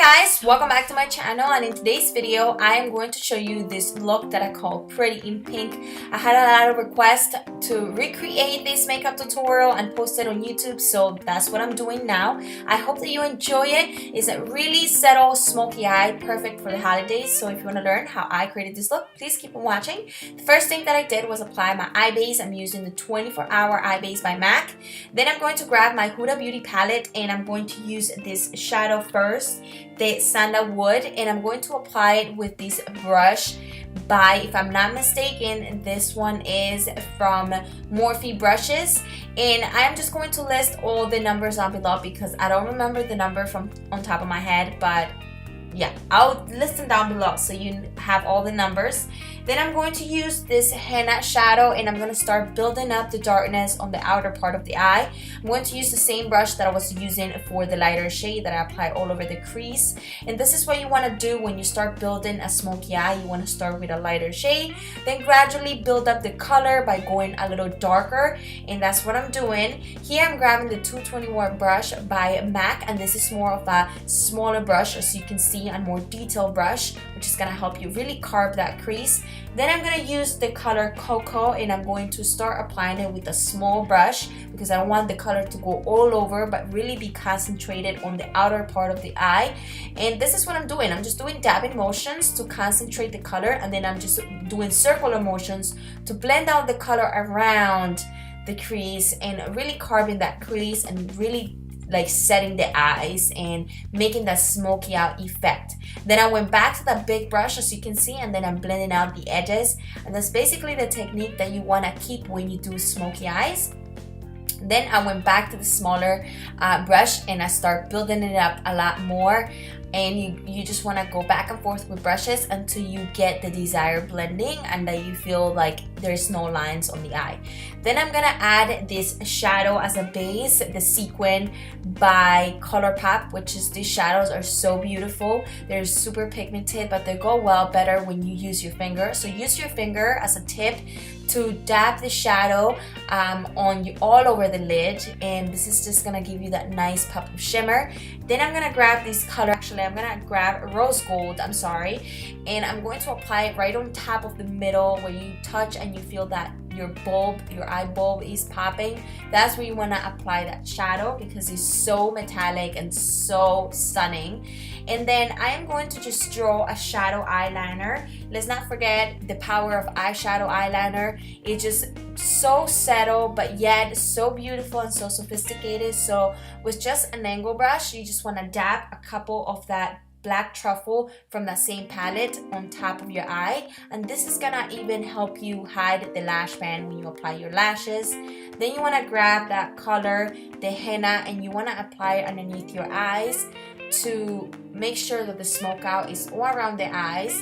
Guys, welcome back to my channel, and in today's video I am going to show you this look that I call Pretty in Pink. I had a lot of requests to recreate this makeup tutorial and post it on YouTube, so that's what I'm doing now. I hope that you enjoy it. It's a really subtle smoky eye, perfect for the holidays. So if you want to learn how I created this look, please keep on watching. The first thing that I did was apply my eye base. I'm using the 24-hour eye base by MAC. Then I'm going to grab my Huda Beauty palette and I'm going to use this shadow first, the sandalwood, and I'm going to apply it with this brush by, if I'm not mistaken, this one is from Morphe brushes, and I'm just going to list all the numbers down below because I don't remember the number from on top of my head, but yeah, I'll list them down below so you have all the numbers. Then I'm going to use this henna shadow and I'm going to start building up the darkness on the outer part of the eye. I'm going to use the same brush that I was using for the lighter shade that I applied all over the crease. And this is what you want to do when you start building a smoky eye. You want to start with a lighter shade, then gradually build up the color by going a little darker, and that's what I'm doing. Here I'm grabbing the 221 brush by MAC, and this is more of a smaller brush, as you can see, a more detailed brush, which is going to help you really carve that crease. Then I'm going to use the color Cocoa and I'm going to start applying it with a small brush because I don't want the color to go all over but really be concentrated on the outer part of the eye. And this is what I'm doing. I'm just doing dabbing motions to concentrate the color, and then I'm just doing circular motions to blend out the color around the crease and really carving that crease and really like setting the eyes and making that smoky out effect. Then I went back to that big brush, as you can see, and then I'm blending out the edges, and that's basically the technique that you want to keep when you do smoky eyes. Then I went back to the smaller brush and I start building it up a lot more, and you just want to go back and forth with brushes until you get the desired blending and that you feel like there's no lines on the eye. Then I'm gonna add this shadow as a base, the Sequin by ColourPop, which is, these shadows are so beautiful. They're super pigmented, but they go well better when you use your finger. So use your finger as a tip to dab the shadow all over the lid, and this is just gonna give you that nice pop of shimmer. Then I'm gonna grab this color, actually I'm gonna grab Rose Gold, I'm sorry, and I'm going to apply it right on top of the middle where you touch and you feel that your eye bulb is popping. That's where you want to apply that shadow because it's so metallic and so stunning. And then I am going to just draw a shadow eyeliner. Let's not forget the power of eyeshadow eyeliner. It's just so subtle but yet so beautiful and so sophisticated. So with just an angle brush, you just want to dab a couple of that black truffle from that same palette on top of your eye, and this is gonna even help you hide the lash band when you apply your lashes. Then you want to grab that color, the henna, and you want to apply it underneath your eyes to make sure that the smoke out is all around the eyes.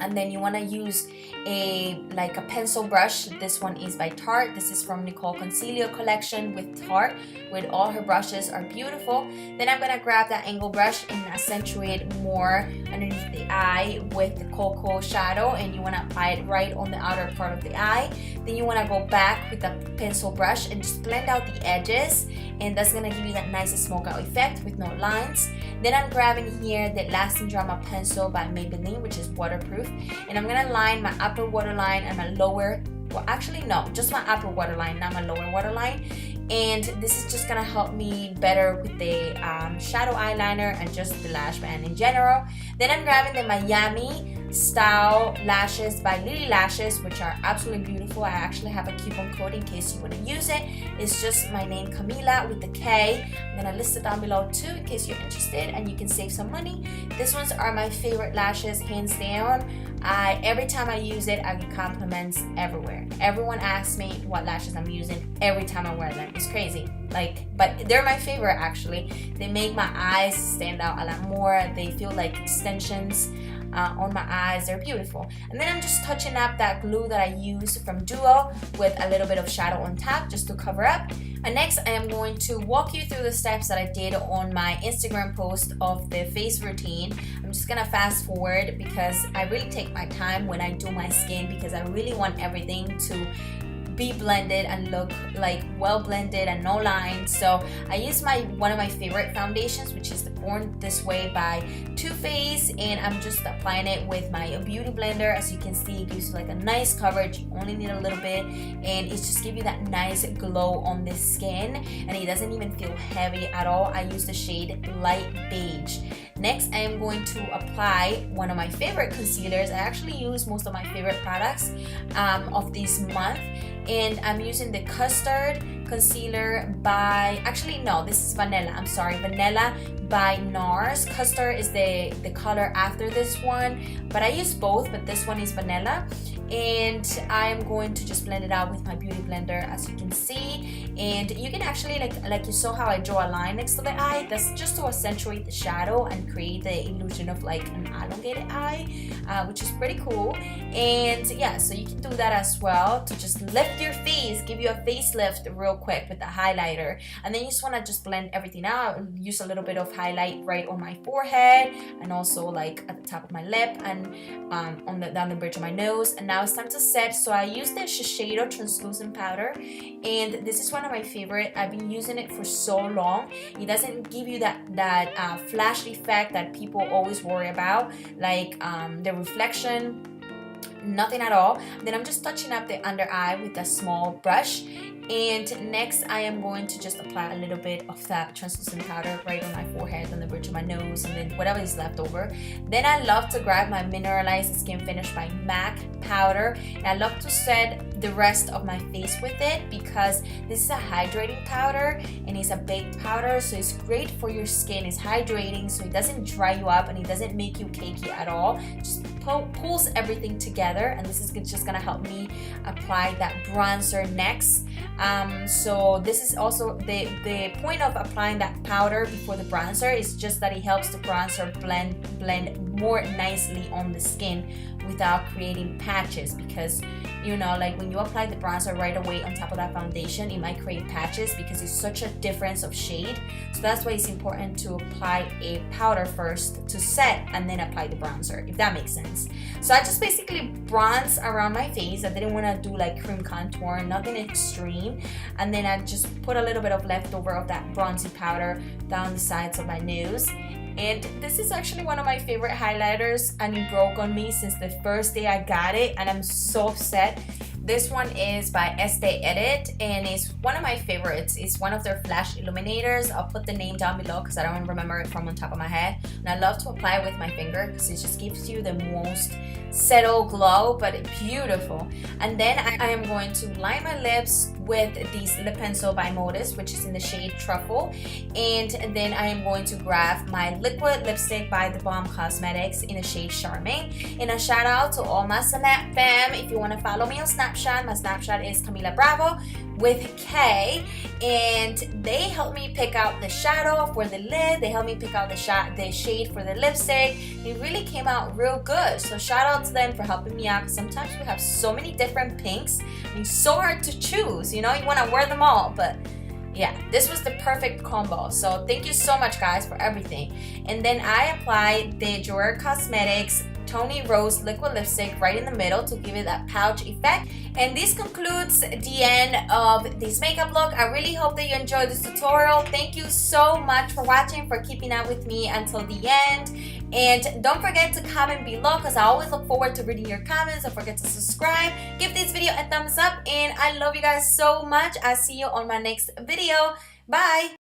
And then you want to use a pencil brush. This one is by Tarte. This is from Nicole Concealio collection with Tarte, with all her brushes are beautiful. Then I'm gonna grab that angle brush and accentuate more underneath the eye with the Cocoa shadow, and you want to apply it right on the outer part of the eye. Then you want to go back with the pencil brush and just blend out the edges, and that's gonna give you that nice smoke out effect with no lines. Then I'm grabbing here the Lasting Drama pencil by Maybelline, which is waterproof, and I'm gonna line my upper waterline and my lower, well actually no, just my upper waterline, not my lower waterline. And this is just gonna help me better with the shadow eyeliner and just the lash band in general. Then I'm grabbing the Miami style lashes by Lily Lashes, which are absolutely beautiful. I actually have a coupon code in case you want to use it. It's just my name, Camila, with the K. I'm gonna list it down below too in case you're interested and you can save some money. These ones are my favorite lashes, hands down. Every time I use it, I get compliments everywhere. Everyone asks me what lashes I'm using every time I wear them. It's crazy. But they're my favorite actually. They make my eyes stand out a lot more. They feel like extensions on my eyes. They're beautiful. And then I'm just touching up that glue that I used from Duo with a little bit of shadow on top just to cover up. And next I am going to walk you through the steps that I did on my Instagram post of the face routine. I'm just gonna fast forward because I really take my time when I do my skin because I really want everything to be blended and look like well blended and no lines. So I use one of my favorite foundations, which is the Born This Way by Too Faced, and I'm just applying it with my beauty blender. As you can see, it gives you like a nice coverage. You only need a little bit, and it just gives you that nice glow on the skin, and it doesn't even feel heavy at all. I use the shade Light Beige. Next, I am going to apply one of my favorite concealers. I actually use most of my favorite products of this month, and I'm using the Custard concealer by, actually no, this is Vanilla, I'm sorry, Vanilla by Nars. Custard is the color after this one, but I use both, but this one is Vanilla. And I am going to just blend it out with my beauty blender, as you can see. And you can actually, like you saw how I draw a line next to the eye, that's just to accentuate the shadow and create the illusion of like an elongated eye, which is pretty cool. And yeah, so you can do that as well to just lift your face, give you a facelift real quick with the highlighter. And then you just want to just blend everything out. Use a little bit of highlight right on my forehead, and also like at the top of my lip, and down the bridge of my nose. And now it's time to set. So I use the Shiseido translucent powder, and this is one of my favorite. I've been using it for so long. It doesn't give you that flash effect that people always worry about, like the reflection, nothing at all. Then I'm just touching up the under eye with a small brush. And next I am going to just apply a little bit of that translucent powder right on my forehead, on the bridge of my nose, and then whatever is left over. Then I love to grab my Mineralize Skin Finish by MAC powder, and I love to set the rest of my face with it because this is a hydrating powder and it's a baked powder, so it's great for your skin. It's hydrating, so it doesn't dry you up and it doesn't make you cakey at all. Just pulls everything together, and this is just gonna help me apply that bronzer next. So this is also the point of applying that powder before the bronzer is just that it helps the bronzer blend more nicely on the skin without creating patches, because you know, like when you apply the bronzer right away on top of that foundation, it might create patches because it's such a difference of shade. So that's why it's important to apply a powder first to set and then apply the bronzer, if that makes sense. So I just basically bronze around my face. I didn't want to do like cream contour, nothing extreme. And then I just put a little bit of leftover of that bronzy powder down the sides of my nose. And this is actually one of my favorite highlighters, and it broke on me since the first day I got it, and I'm so upset. This one is by Estee, and it's one of my favorites. It's one of their flash illuminators. I'll put the name down below because I don't remember it from on top of my head. And I love to apply it with my finger because it just gives you the most settled glow, but beautiful. And then I am going to line my lips with this lip pencil by Modus, which is in the shade Truflle. And then I am going to grab my liquid lipstick by the Balm Cosmetics in the shade Charming. And a shout out to all my Snap fam. If you want to follow me on Snapchat, my Snapchat is Kamilabravo with K, and they helped me pick out the shadow for the lid. They helped me pick out the shade for the lipstick. It really came out real good, so shout out to them for helping me out. Sometimes we have so many different pinks, it's so hard to choose, you know, you want to wear them all, but yeah, this was the perfect combo. So thank you so much guys for everything. And then I applied the Jouer Cosmetics Tawny Rose liquid lipstick right in the middle to give it that pouch effect. And this concludes the end of this makeup look. I really hope that you enjoyed this tutorial. Thank you so much for watching, for keeping up with me until the end. And don't forget to comment below because I always look forward to reading your comments. Don't forget to subscribe, give this video a thumbs up, and I love you guys so much. I'll see you on my next video. Bye!